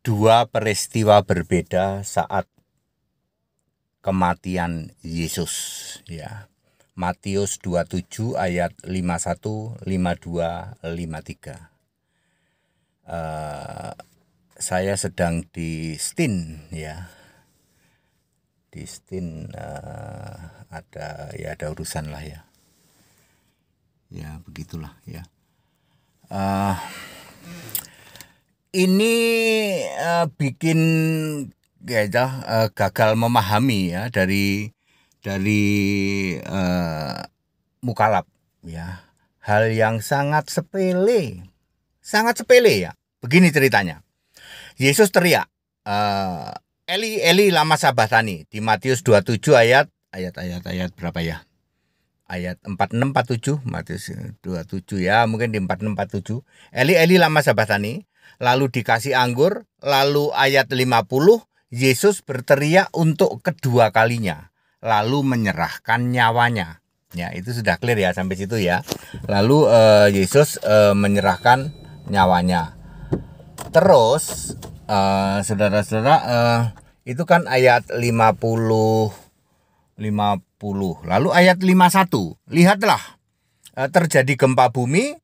Dua peristiwa berbeda saat kematian Yesus, ya. Matius 27 ayat 51, 52, 53. Saya sedang di Stin, ya. Di Stin ada urusan lah, ya. Ya, begitulah, ya. Ini bikin gagal memahami, ya, dari mukalaf, ya. Hal yang sangat sepele ya. Begini ceritanya. Yesus teriak, Eli Eli lama sabachthani, di Matius 27 ayat berapa ya? Ayat 46 47, Matius 27, ya, mungkin di 46 47. Eli Eli lama sabachthani. Lalu dikasih anggur. Lalu ayat 50, Yesus berteriak untuk kedua kalinya, lalu menyerahkan nyawanya. Ya, itu sudah clear, ya, sampai situ, ya. Lalu Yesus menyerahkan nyawanya. Terus saudara-saudara, itu kan ayat 50. Lalu ayat 51, lihatlah, terjadi gempa bumi,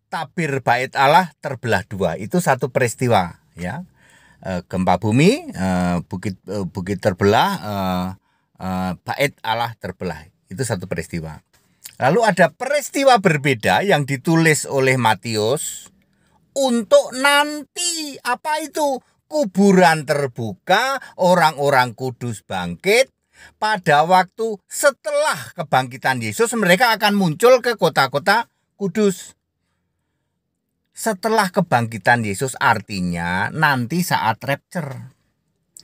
tabir bait Allah terbelah dua. Itu satu peristiwa, ya. Gempa bumi, bukit terbelah, bait Allah terbelah. Itu satu peristiwa. Lalu ada peristiwa berbeda yang ditulis oleh Matius untuk nanti. Apa itu? Kuburan terbuka, orang-orang kudus bangkit. Pada waktu setelah kebangkitan Yesus, mereka akan muncul ke kota-kota kudus. Setelah kebangkitan Yesus artinya nanti saat rapture.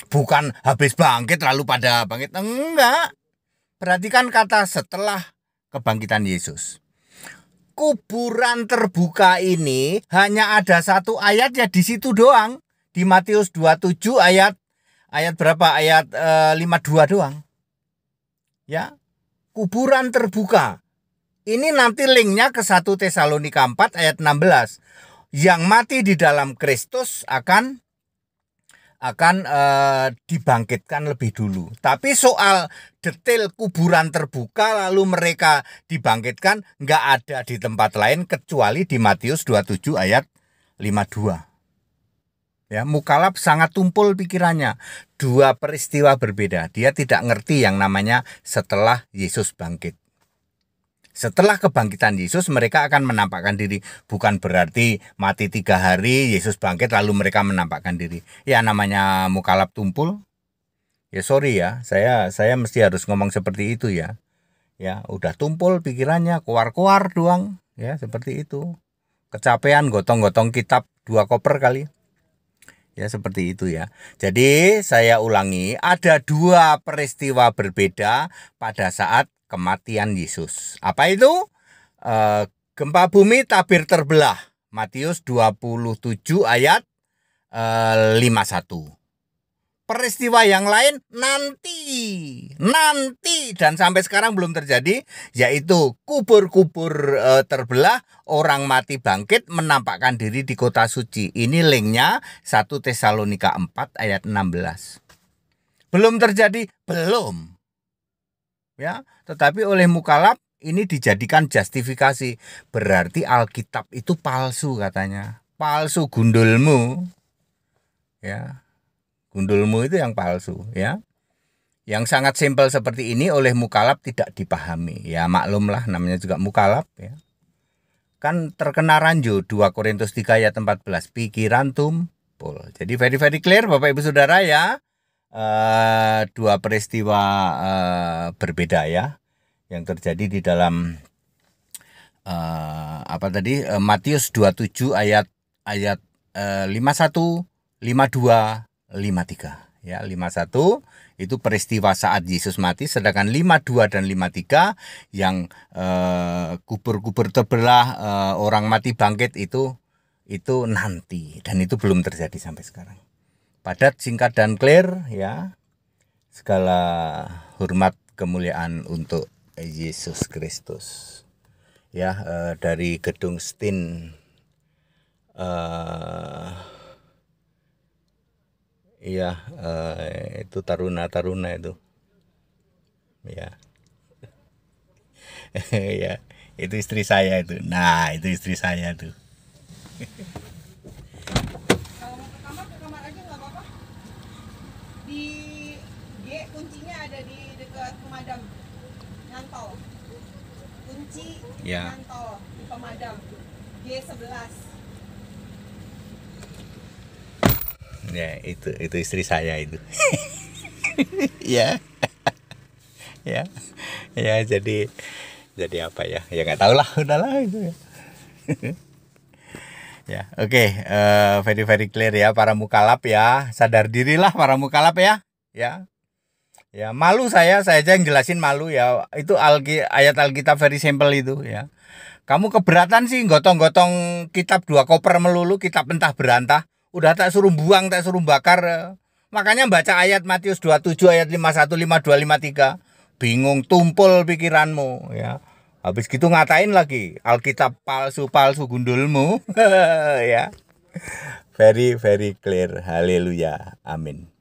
Bukan habis bangkit lalu pada bangkit. Enggak. Perhatikan kata setelah kebangkitan Yesus. Kuburan terbuka ini hanya ada satu ayat, ya, di situ doang. Di Matius 27 ayat berapa? Ayat 52 doang. Ya. Kuburan terbuka. Ini nanti linknya ke 1 Tesalonika 4 ayat 16. Yang mati di dalam Kristus akan dibangkitkan lebih dulu. Tapi soal detail kuburan terbuka lalu mereka dibangkitkan nggak ada di tempat lain kecuali di Matius 27 ayat 52. Ya, mukalaf sangat tumpul pikirannya. Dua peristiwa berbeda. Dia tidak ngerti yang namanya setelah Yesus bangkit. Setelah kebangkitan Yesus mereka akan menampakkan diri. Bukan berarti mati 3 hari Yesus bangkit lalu mereka menampakkan diri. Ya, namanya mukalaf tumpul. Ya sorry, ya, saya mesti harus ngomong seperti itu, ya. Ya, udah tumpul pikirannya, keluar doang, ya, seperti itu. Kecapean gotong-gotong kitab 2 koper kali. Ya, seperti itu, ya. Jadi saya ulangi, ada dua peristiwa berbeda pada saat kematian Yesus. Apa itu? Gempa bumi, tabir terbelah. Matius 27 ayat 51. Peristiwa yang lain nanti dan sampai sekarang belum terjadi, yaitu kubur-kubur terbelah, orang mati bangkit menampakkan diri di kota suci. Ini linknya 1 Tesalonika 4 ayat 16. Belum terjadi, belum. Ya, tetapi oleh mukalaf ini dijadikan justifikasi. Berarti Alkitab itu palsu katanya. Palsu gundulmu. Ya. Gundulmu itu yang palsu, ya. Yang sangat simpel seperti ini oleh mukalaf tidak dipahami. Ya, maklumlah, namanya juga mukalaf, ya. Kan terkena ranjau 2 Korintus 3 ayat 14, pikiran tumpul. Jadi very clear Bapak Ibu Saudara, ya. Dua peristiwa berbeda, ya, yang terjadi di dalam Matius 27 ayat 51, 52, 53. Ya, 51 itu peristiwa saat Yesus mati, sedangkan 52 dan 53 yang kubur-kubur terbelah, orang mati bangkit itu nanti, dan itu belum terjadi sampai sekarang. Padat, singkat, dan clear, ya. Segala hormat kemuliaan untuk Yesus Kristus. Ya, dari gedung Stin Iya, itu taruna itu. Ya. Ya, itu istri saya itu. Nah, itu istri saya tuh. Kalau mau ke kamar aja nggak apa-apa. Di G kuncinya ada di dekat pemadam. Nyantol. Kunci Ya. nyantol di pemadam. G11. Ya, itu istri saya itu. Ya. Ya. Ya, jadi apa ya? Ya nggak tahu lah, udahlah itu ya. Ya, oke, very clear ya para mukalaf ya. Sadar dirilah para mukalaf ya. Ya. Ya, malu saya aja yang jelasin malu ya. Itu ayat Alkitab very simple itu ya. Kamu keberatan sih gotong-gotong kitab 2 koper melulu, kitab entah berantah. Udah tak suruh buang, tak suruh bakar. Makanya baca ayat Matius 27 ayat 51, 52, 53. Bingung tumpul pikiranmu ya. Habis gitu ngatain lagi Alkitab palsu gundulmu. Ya. Very clear. Haleluya. Amin.